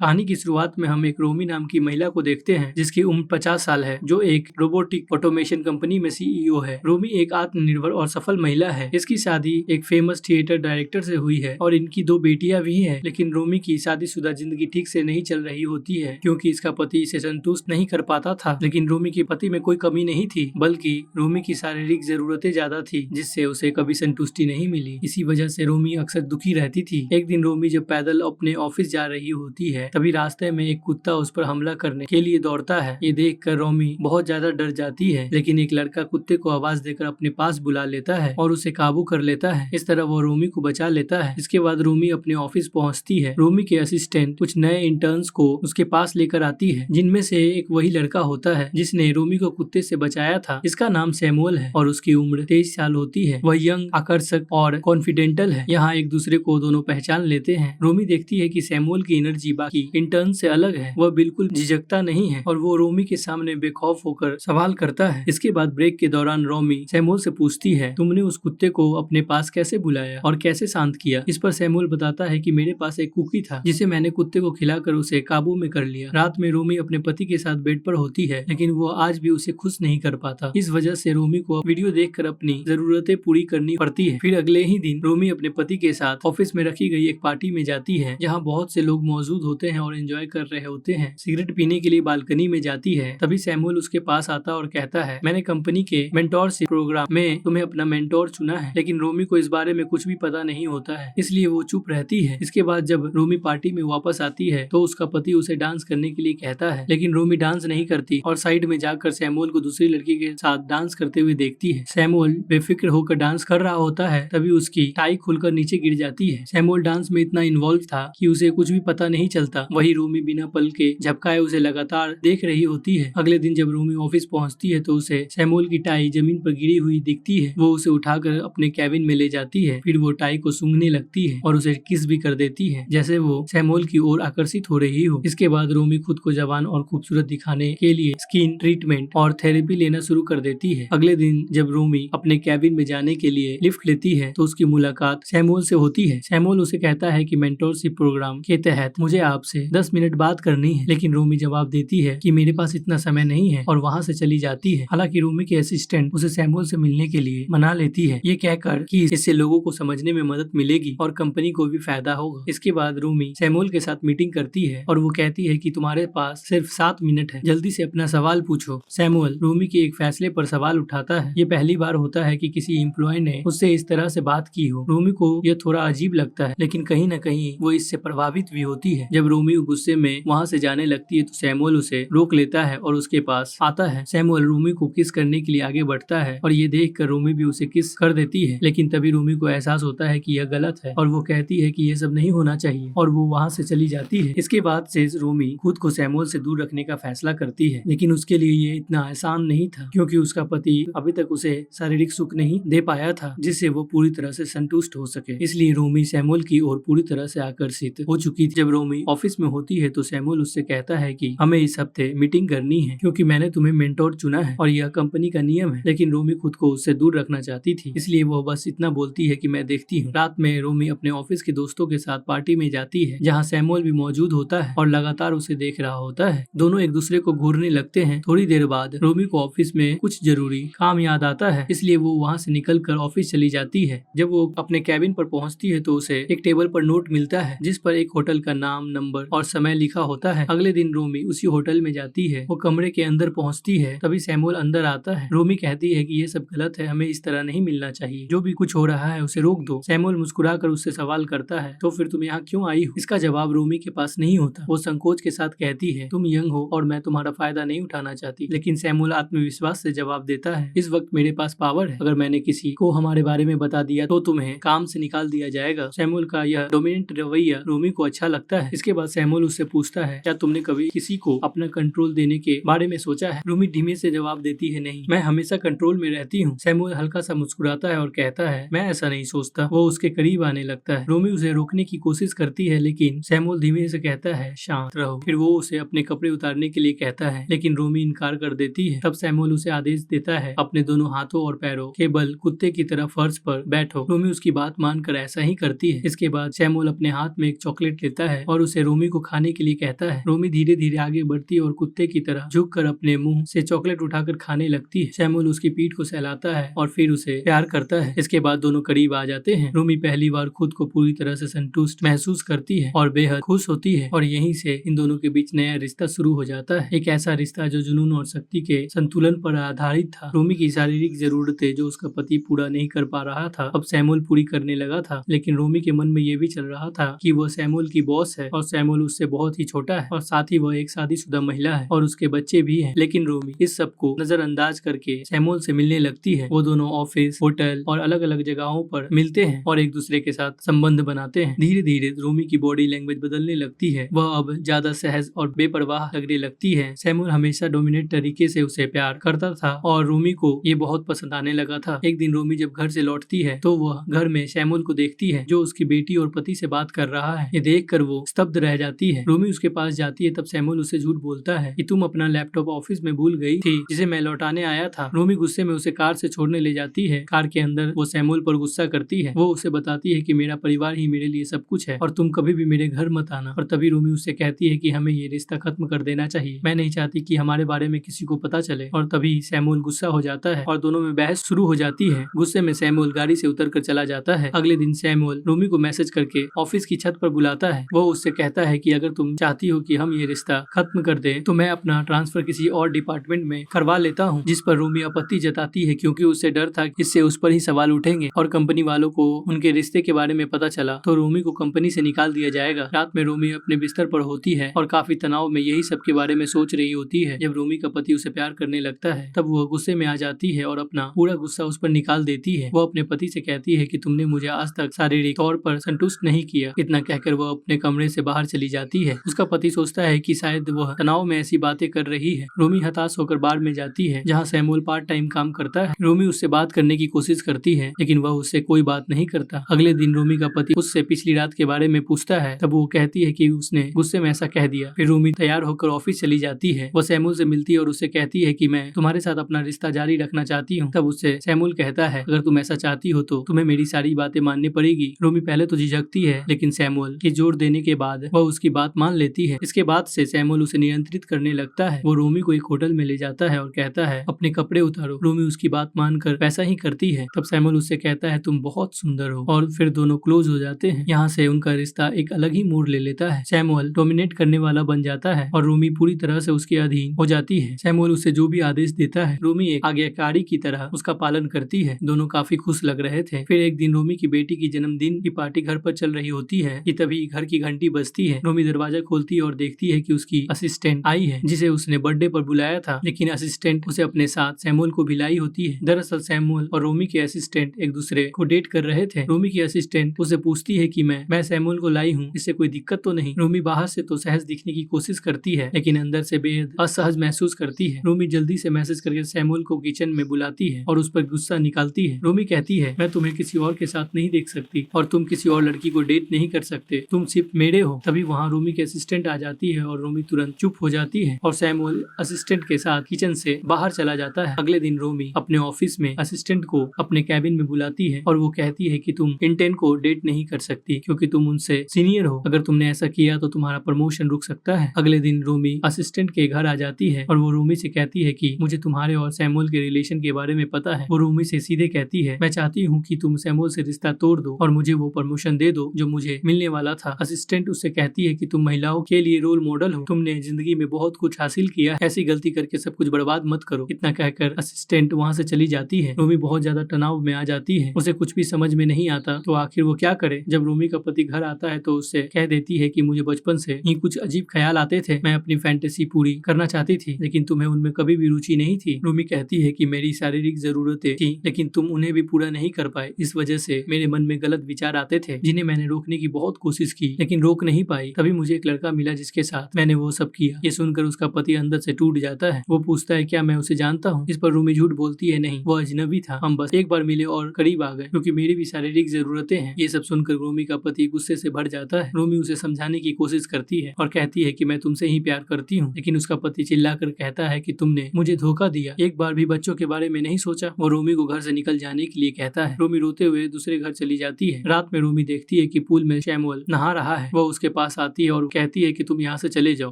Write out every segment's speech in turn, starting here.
कहानी की शुरुआत में हम एक रोमी नाम की महिला को देखते हैं जिसकी उम्र 50 साल है, जो एक रोबोटिक ऑटोमेशन कंपनी में सीईओ है। रोमी एक आत्मनिर्भर और सफल महिला है। इसकी शादी एक फेमस थिएटर डायरेक्टर से हुई है और इनकी 2 बेटियां भी हैं। लेकिन रोमी की शादीशुदा जिंदगी ठीक से नहीं चल रही होती है क्योंकि इसका पति इसे संतुष्ट नहीं कर पाता था। लेकिन रोमी के पति में कोई कमी नहीं थी, बल्कि रोमी की शारीरिक जरूरतें ज्यादा थी जिससे उसे कभी संतुष्टि नहीं मिली। इसी वजह से रोमी अक्सर दुखी रहती थी। एक दिन रोमी जब पैदल अपने ऑफिस जा रही होती है, तभी रास्ते में एक कुत्ता उस पर हमला करने के लिए दौड़ता है। ये देखकर रोमी बहुत ज्यादा डर जाती है, लेकिन एक लड़का कुत्ते को आवाज देकर अपने पास बुला लेता है और उसे काबू कर लेता है। इस तरह वो रोमी को बचा लेता है। इसके बाद रोमी अपने ऑफिस पहुंचती है। रोमी के असिस्टेंट कुछ नए इंटर्न्स को उसके पास लेकर आती है, जिनमें से एक वही लड़का होता है जिसने रोमी को कुत्ते से बचाया था। इसका नाम सैमुअल है और उसकी उम्र 23 साल होती है। वह यंग, आकर्षक और कॉन्फिडेंटल है। यहाँ एक दूसरे को दोनों पहचान लेते हैं। रोमी देखती है कि सैमुअल की एनर्जी बाकी इंटर्न से अलग है। वह बिल्कुल झिझकता नहीं है और वो रोमी के सामने बेखौफ होकर सवाल करता है। इसके बाद ब्रेक के दौरान रोमी सैमुअल से पूछती है, तुमने उस कुत्ते को अपने पास कैसे बुलाया और कैसे शांत किया? इस पर सैमुअल बताता है कि मेरे पास एक कुकी था जिसे मैंने कुत्ते को खिलाकर उसे काबू में कर लिया। रात में रोमी अपने पति के साथ बेड पर होती है, लेकिन वो आज भी उसे खुश नहीं कर पाता। इस वजह से रोमी को वीडियो देखकर अपनी जरूरतें पूरी करनी पड़ती है। फिर अगले ही दिन रोमी अपने पति के साथ ऑफिस में रखी गई एक पार्टी में जाती है, जहाँ बहुत से लोग मौजूद होते हैं और एंजॉय कर रहे होते हैं। सिगरेट पीने के लिए बालकनी में जाती है। तभी सैमुअल उसके पास आता और कहता है, मैंने कंपनी के मेंटोरशिप प्रोग्राम में तुम्हें अपना मेंटोर चुना है। लेकिन रोमी को इस बारे में कुछ भी पता नहीं होता है, इसलिए वो चुप रहती है। इसके बाद जब रोमी पार्टी में वापस आती है तो उसका पति उसे डांस करने के लिए कहता है, लेकिन रोमी डांस नहीं करती और साइड में जाकर सैमुअल को दूसरी लड़की के साथ डांस करते हुए देखती है। सैमुअल बेफिक्र होकर डांस कर रहा होता है, तभी उसकी टाई खुलकर नीचे गिर जाती है। सैमुअल डांस में इतना इन्वॉल्व था कि उसे कुछ भी पता नहीं चलता। वही रोमी बिना पल के झपकाए उसे लगातार देख रही होती है। अगले दिन जब रोमी ऑफिस पहुंचती है तो उसे सैमुअल की टाई जमीन पर गिरी हुई दिखती है। वो उसे उठाकर अपने कैबिन में ले जाती है। फिर वो टाई को सूंघने लगती है और उसे किस भी कर देती है, जैसे वो सैमुअल की ओर आकर्षित हो रही हो। इसके बाद रोमी खुद को जवान और खूबसूरत दिखाने के लिए स्किन ट्रीटमेंट और थेरेपी लेना शुरू कर देती है। अगले दिन जब रोमी अपने कैबिन में जाने के लिए लिफ्ट लेती है तो उसकी मुलाकात सैमुअल से होती है। सैमुअल उसे कहता है कि मेंटोरशिप प्रोग्राम के तहत मुझे आपसे 10 मिनट बात करनी है, लेकिन रोमी जवाब देती है कि मेरे पास इतना समय नहीं है और वहाँ से चली जाती है। हालांकि रोमी के असिस्टेंट उसे सैमुअल से मिलने के लिए मना लेती है, ये कहकर कि इससे लोगों को समझने में मदद मिलेगी और कंपनी को भी फायदा होगा। इसके बाद रोमी सैमुअल के साथ मीटिंग करती है और वो कहती है कि तुम्हारे पास सिर्फ 7 मिनट है, जल्दी से अपना सवाल पूछो। सैमुअल रोमी के एक फैसले पर सवाल उठाता है। ये पहली बार होता है कि किसी एम्प्लॉय ने उससे इस तरह से बात की हो। रोमी को यह थोड़ा अजीब लगता है, लेकिन कहीं न कहीं वो इससे प्रभावित भी होती है। जब रोमी गुस्से में वहाँ से जाने लगती है तो सैमुअल उसे रोक लेता है और उसके पास आता है। सैमुअल रोमी को किस करने के लिए आगे बढ़ता है और ये देखकर रोमी भी उसे किस कर देती है, लेकिन तभी रोमी को एहसास होता है कि यह गलत है और वो कहती है कि ये सब नहीं होना चाहिए और वो वहाँ से चली जाती है। इसके बाद से रोमी खुद को सैमुअल से दूर रखने का फैसला करती है, लेकिन उसके लिए ये इतना आसान नहीं था क्योंकि उसका पति अभी तक उसे शारीरिक सुख नहीं दे पाया था जिससे वो पूरी तरह से संतुष्ट हो सके। इसलिए रोमी सैमुअल की ओर पूरी तरह से आकर्षित हो चुकी थी। जब रोमी ऑफिस में होती है तो सैमुअल उससे कहता है कि हमें इस हफ्ते मीटिंग करनी है क्योंकि मैंने तुम्हें मेंटोर चुना है और यह कंपनी का नियम है। लेकिन रोमी खुद को उससे दूर रखना चाहती थी, इसलिए वो बस इतना बोलती है कि मैं देखती हूँ। रात में रोमी अपने ऑफिस के दोस्तों के साथ पार्टी में जाती है, जहाँ सैमुअल भी मौजूद होता है और लगातार उसे देख रहा होता है। दोनों एक दूसरे को घूरने लगते हैं। थोड़ी देर बाद रोमी को ऑफिस में कुछ जरूरी काम याद आता है, इसलिए वो वहाँ से निकलकर ऑफिस चली जाती है। जब वो अपने कैबिन पर पहुँचती है तो उसे एक टेबल पर नोट मिलता है जिस पर एक होटल का नाम, नंबर और समय लिखा होता है। अगले दिन रोमी उसी होटल में जाती है। वो कमरे के अंदर पहुँचती है, तभी सैमुअल अंदर आता है। रोमी कहती है कि ये सब गलत है, हमें इस तरह नहीं मिलना चाहिए, जो भी कुछ हो रहा है उसे रोक दो। सैमुअल मुस्कुराकर उससे सवाल करता है, तो फिर तुम यहाँ क्यों आई हो? इसका जवाब रोमी के पास नहीं होता। वो संकोच के साथ कहती है, तुम यंग हो और मैं तुम्हारा फायदा नहीं उठाना चाहती। लेकिन सैमुअल आत्मविश्वास से जवाब देता है, इस वक्त मेरे पास पावर है, अगर मैंने किसी को हमारे बारे में बता दिया तो तुम्हें काम से निकाल दिया जाएगा। सैमुअल का यह डोमिनेंट रवैया रोमी को अच्छा लगता है। इसके बाद सैमुअल उससे पूछता है, क्या तुमने कभी किसी को अपना कंट्रोल देने के बारे में सोचा है? रोमी धीमे से जवाब देती है, नहीं, मैं हमेशा कंट्रोल में रहती हूँ। सैमुअल हल्का सा मुस्कुराता है और कहता है, मैं ऐसा नहीं सोचता। वो उसके करीब आने लगता है। रोमी उसे रोकने की कोशिश करती है, लेकिन सैमुअल धीमे से कहता है, शांत रहो। फिर वो उसे अपने कपड़े उतारने के लिए कहता है, लेकिन रोमी इनकार कर देती है। तब सैमुअल उसे आदेश देता है, अपने दोनों हाथों और पैरों के बल कुत्ते की तरह फर्श पर बैठो। रोमी उसकी बात मानकर ऐसा ही करती है। इसके बाद सैमुअल अपने हाथ में एक चॉकलेट लेता है और उसे रोमी को खाने के लिए कहता है। रोमी धीरे धीरे आगे बढ़ती है और कुत्ते की तरह झुककर अपने मुंह से चॉकलेट उठाकर खाने लगती है। सैमुअल उसकी पीठ को सहलाता है और फिर उसे प्यार करता है। इसके बाद दोनों करीब आ जाते हैं। रोमी पहली बार खुद को पूरी तरह से संतुष्ट महसूस करती है और बेहद खुश होती है और यहीं से इन दोनों के बीच नया रिश्ता शुरू हो जाता है। एक ऐसा रिश्ता जो जुनून और शक्ति के संतुलन पर आधारित था। रोमी की शारीरिक जरूरतें जो उसका पति पूरा नहीं कर पा रहा था, अब सैमुअल पूरी करने लगा था। लेकिन रोमी के मन में ये भी चल रहा था कि वह सैमुअल की बॉस है और सैमुअल उससे बहुत ही छोटा है और साथ ही वह एक शादीशुदा महिला है और उसके बच्चे भी हैं। लेकिन रोमी इस सब को नजरअंदाज करके सैमुअल से मिलने लगती है। वो दोनों ऑफिस, होटल और अलग अलग जगहों पर मिलते हैं और एक दूसरे के साथ संबंध बनाते हैं। धीरे धीरे रोमी की बॉडी लैंग्वेज बदलने लगती है। वह अब ज्यादा सहज और बेपरवाह लगने लगती है। सैमुअल हमेशा डोमिनेट तरीके से उसे प्यार करता था और रोमी को ये बहुत पसंद आने लगा था। एक दिन रोमी जब घर से लौटती है तो वह घर में सैमुअल को देखती है जो उसकी बेटी और पति से बात कर रहा है। ये देखकर वो स्तब्ध रह जाती है। रोमी उसके पास जाती है तब सैमुअल उसे झूठ बोलता है कि तुम अपना लैपटॉप ऑफिस में भूल गई थी जिसे मैं लौटाने आया था। रोमी गुस्से में उसे कार से छोड़ने ले जाती है। कार के अंदर वो सैमुअल पर गुस्सा करती है। वो उसे बताती है कि मेरा परिवार ही मेरे लिए सब कुछ है और तुम कभी भी मेरे घर मत आना। और तभी रोमी उससे कहती है कि हमें ये रिश्ता खत्म कर देना चाहिए। मैं नहीं चाहती कि हमारे बारे में किसी को पता चले। और तभी सैमुअल गुस्सा हो जाता है और दोनों में बहस शुरू हो जाती है। गुस्से में सैमुअल गाड़ी से उतर कर चला जाता है। अगले दिन सैमुअल रोमी को मैसेज करके ऑफिस की छत पर बुलाता है। वो उससे कहता है कि अगर तुम चाहती हो कि हम ये रिश्ता खत्म कर दें तो मैं अपना ट्रांसफर किसी और डिपार्टमेंट में करवा लेता हूँ। जिस पर रोमी आपत्ति जताती है क्योंकि उससे डर था इससे उस पर ही सवाल उठेंगे और कंपनी वालों को उनके रिश्ते के बारे में पता चला तो रोमी को कंपनी से निकाल दिया जाएगा। रात में रोमी अपने बिस्तर पर होती है और काफी तनाव में यही सब के बारे में सोच रही होती है। जब रोमी का पति उसे प्यार करने लगता है तब वह गुस्से में आ जाती है और अपना पूरा गुस्सा उस पर निकाल देती है। वो अपने पति से कहती है कि तुमने मुझे आज तक शारीरिक तौर पर संतुष्ट नहीं किया। इतना कहकर वह अपने कमरे से बाहर चली जाती है। उसका पति सोचता है कि शायद वह तनाव में ऐसी बातें कर रही है। रोमी हताश होकर बार में जाती है जहाँ सैमुअल पार्ट टाइम काम करता है। रोमी उससे बात करने की कोशिश करती है लेकिन वह उससे कोई बात नहीं करता। अगले दिन रोमी का पति उससे पिछली रात के बारे में पूछता है तब वो कहती है कि उसने गुस्से में ऐसा कह दिया। फिर रोमी तैयार होकर ऑफिस चली जाती है। वो सैमुअल से मिलती है और उससे कहती है कि मैं तुम्हारे साथ अपना रिश्ता जारी रखना चाहती हूँ। तब उससे सैमुअल कहता है अगर तुम ऐसा चाहती हो तो तुम्हें मेरी सारी बातें माननी पड़ेगी। रोमी पहले तो झिझकती है लेकिन सैमुअल के जोर देने के बाद वह उसकी बात मान लेती है। इसके बाद से सैमुअल उसे नियंत्रित करने लगता है। वो रोमी को एक होटल में ले जाता है और कहता है अपने कपड़े उतारो। रोमी उसकी बात मानकर वैसा ही करती है। तब सैमुअल उससे कहता है तुम बहुत सुंदर हो और फिर दोनों क्लोज हो जाते हैं। यहाँ से उनका रिश्ता एक अलग ही मोड़ ले लेता है। सैमुअल डोमिनेट करने वाला बन जाता है और रोमी पूरी तरह से उसके अधीन हो जाती है। सैमुअल उसे जो भी आदेश देता है रोमी एक आज्ञाकारी की तरह उसका पालन करती है। दोनों काफी खुश लग रहे थे। फिर एक दिन रोमी की बेटी की जन्मदिन की पार्टी घर पर चल रही होती है कि तभी घर की घंटी बजती है। रोमी दरवाजा खोलती है और देखती है कि उसकी असिस्टेंट आई है जिसे उसने बर्थडे पर बुलाया था। लेकिन असिस्टेंट उसे अपने साथ सैमुअल को भी लाई होती है। दरअसल सैमुअल और रोमी के असिस्टेंट एक दूसरे को डेट कर रहे थे। रोमी की असिस्टेंट उसे पूछती है कि मैं सैमुअल को लाई हूँ, इससे कोई दिक्कत तो नहीं। रोमी बाहर से तो सहज दिखने की कोशिश करती है लेकिन अंदर से बेहद असहज महसूस करती है। रोमी जल्दी से मैसेज करके सैमुअल को किचन में बुलाती है और उस पर गुस्सा निकालती है। रोमी कहती है मैं तुम्हें किसी और के साथ नहीं देख सकती और तुम किसी और लड़की को डेट नहीं कर सकते, तुम सिर्फ मेरे हो। तभी वहाँ रोमी के असिस्टेंट आ जाती है और रोमी तुरंत चुप हो जाती है और सैमुअल असिस्टेंट के साथ किचन से बाहर चला जाता है। अगले दिन रोमी अपने ऑफिस में असिस्टेंट को अपने कैबिन में बुलाती है और वो कहती है कि तुम इंटेन को डेट नहीं कर सकती क्योंकि तुम उनसे सीनियर हो। अगर तुमने ऐसा किया तो तुम्हारा प्रमोशन रुक सकता है। अगले दिन रोमी असिस्टेंट के घर आ जाती है और वो रोमी से कहती है कि मुझे तुम्हारे और सैमुअल के रिलेशन के बारे में पता है। वो रोमी से सीधे कहती है मैं चाहती हूँ कि तुम सैमुअल से रिश्ता तोड़ दो और मुझे वो प्रमोशन दे दो जो मुझे मिलने वाला था। असिस्टेंट उससे कहती है कि तुम महिलाओं के लिए रोल मॉडल हो, तुमने जिंदगी में बहुत कुछ हासिल किया, ऐसी गलती करके सब कुछ बर्बाद मत करो। इतना कहकर असिस्टेंट वहाँ से चली जाती है। रोमी बहुत ज्यादा तनाव में आ जाती है। उसे कुछ भी समझ में नहीं आता तो आखिर वो क्या करे। जब रोमी का पति घर आता है तो उससे कह देती है कि मुझे बचपन से ही कुछ अजीब ख्याल आते थे, मैं अपनी फैंटेसी पूरी करना चाहती थी लेकिन तुम्हें उनमें कभी भी रुचि नहीं थी। रोमी कहती है कि मेरी शारीरिक जरूरतें थी लेकिन तुम उन्हें भी पूरा नहीं कर पाए, इस वजह से मेरे मन में गलत विचार आते थे जिन्हें मैंने रोकने की बहुत कोशिश की लेकिन रोक नहीं पाई। तभी मुझे एक लड़का मिला जिसके साथ मैंने वो सब किया। ये सुनकर उसका पति अंदर से टूट जाता है। वो पूछता है क्या मैं उसे जानता हूँ। इस पर रोमी झूठ बोलती है नहीं, वो अजनबी था, हम बस एक बार मिले और करीब आ गए क्योंकि मेरी भी शारीरिक जरूरतें हैं। ये सब सुनकर रोमी का पति गुस्से से भर जाता है। रोमी उसे समझाने की कोशिश करती है और कहती है कि मैं तुमसे ही प्यार करती हूँ लेकिन उसका पति चिल्लाकर कहता है कि तुमने मुझे धोखा दिया, एक बार भी बच्चों के बारे में नहीं सोचा। वो रोमी को घर से निकल जाने के लिए कहता है। रोमी रोते हुए दूसरे घर चली जाती है। रात में रोमी देखती है कि पूल में सैमुअल नहा रहा है। वो उसके पास आती है और कहती है कि तुम यहाँ से चले जाओ,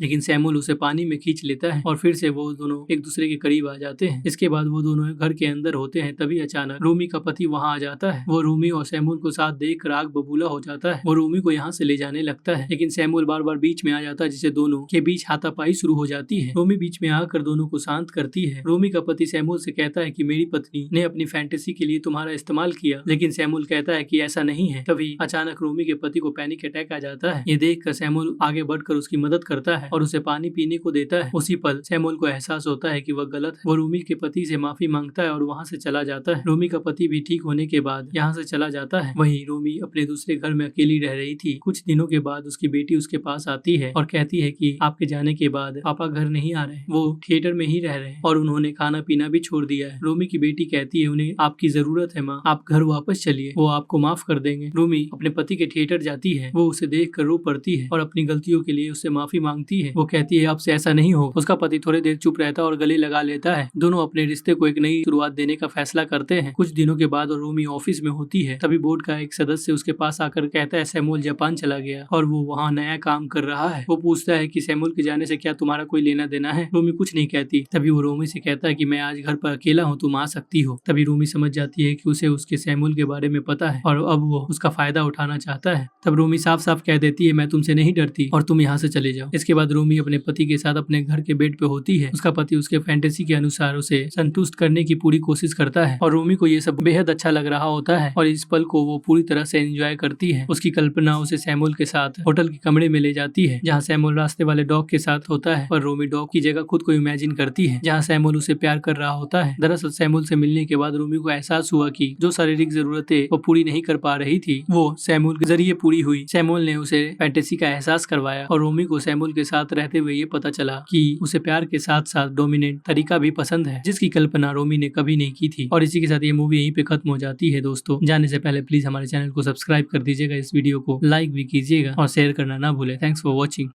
लेकिन सैमुअल उसे पानी में खींच लेता है और फिर से वो दोनों एक दूसरे के करीब आ जाते हैं। इसके बाद वो दोनों घर के अंदर होते हैं, तभी अचानक रोमी का पति वहाँ आ जाता है। वो रोमी और सैमुअल को साथ देख कर आग बबूला हो जाता है। वो रोमी को यहाँ से ले जाने लगता है, लेकिन सैमुअल बार बार बीच में आ जाता है, जिससे दोनों के बीच हाथापाई शुरू हो जाती है। रोमी बीच में आकर दोनों को शांत करती है। रोमी का पति सैमुअल से कहता है कि मेरी पत्नी ने अपनी फैंटेसी के लिए तुम्हारा इस्तेमाल किया, लेकिन सैमुअल कहता है कि ऐसा नहीं है। तभी अचानक रोमी के पति को पैनिक अटैक आ जाता है। ये देखकर सैमुअल आगे बढ़कर उसकी मदद करता है और उसे पानी पीने को देता है। उसी पल सैमुअल को एहसास होता है कि वह गलत है। वो रोमी के पति से माफी मांगता है और वहाँ से चला जाता है। रोमी का पति भी ठीक होने के बाद यहाँ से चला जाता है। वहीं रोमी अपने दूसरे घर में अकेली रह रही थी। कुछ दिनों के बाद उसकी बेटी उसके पास आती है और कहती है कि आपके जाने के बाद पापा घर नहीं आ रहे, वो थिएटर में ही रह रहे हैं और उन्होंने खाना पीना भी छोड़ दिया है। रोमी की बेटी कहती है उन्हें आपकी जरूरत है माँ, आप घर वापस चलिए, वो आपको माफ कर देंगे। रोमी अपने पति के थिएटर जाती है। वो उसे देख कर रो पड़ती है और अपनी गलतियों के लिए उससे माफी मांगती है। वो कहती है आपसे ऐसा नहीं हो। उसका पति थोड़ी देर चुप रहता है और गले लगा लेता है। दोनों अपने रिश्ते को एक नई शुरुआत देने का फैसला करते हैं। कुछ दिनों के बाद रोमी ऑफिस में होती है, तभी बोर्ड का एक सदस्य उसके पास आकर कहता है सैमुअल जापान चला गया और वो वहाँ नया काम कर रहा है। वो पूछता है कि सैमुअल के जाने से क्या तुम्हारा कोई लेना देना है। रोमी कुछ नहीं कहती। तभी वो रोमी से कहता है कि मैं आज घर पर अकेला हूँ, तुम आ सकती हो। तभी रोमी समझ जाती है कि उसे उसके सैमुअल के बारे में पता है और अब वो उसका फायदा उठाना चाहता है। तब रोमी साफ साफ कह देती है मैं तुमसे नहीं डरती और तुम यहाँ से चले जाओ। इसके बाद रोमी अपने पति के साथ अपने घर के बेड पे होती है। उसका पति उसके फैंटेसी के अनुसार उसे संतुष्ट करने की पूरी कोशिश करता है और रोमी को ये सब बेहद अच्छा लग रहा होता है और इस पल को वो पूरी तरह से एंजॉय करती है। उसकी कल्पना उसे सैमुअल के साथ होटल के कमरे में ले जाती है, जहाँ सैमुअल रास्ते वाले डॉग के साथ होता है और रोमी डॉग की जगह खुद को इमेजिन करती है, जहाँ सैमुअल उसे प्यार कर रहा होता है। दरअसल सैमुअल से मिलने के बाद रोमी को एहसास हुआ कि जो शारीरिक जरूरतें वो पूरी नहीं कर पा रही थी, वो सैमुअल के जरिए पूरी हुई। सैमुअल ने उसे फैंटेसी का एहसास करवाया और रोमी को सैमुअल के साथ रहते हुए ये पता चला कि उसे प्यार के साथ साथ डोमिनेंट तरीका भी पसंद है, जिसकी कल्पना रोमी ने कभी नहीं की थी। और इसी के साथ ये मूवी यहीं पे खत्म हो जाती है। दोस्तों जाने से पहले प्लीज हमारे चैनल को सब्सक्राइब कर दीजिएगा, इस वीडियो को लाइक भी कीजिएगा और शेयर करना ना भूले। Thanks for watching.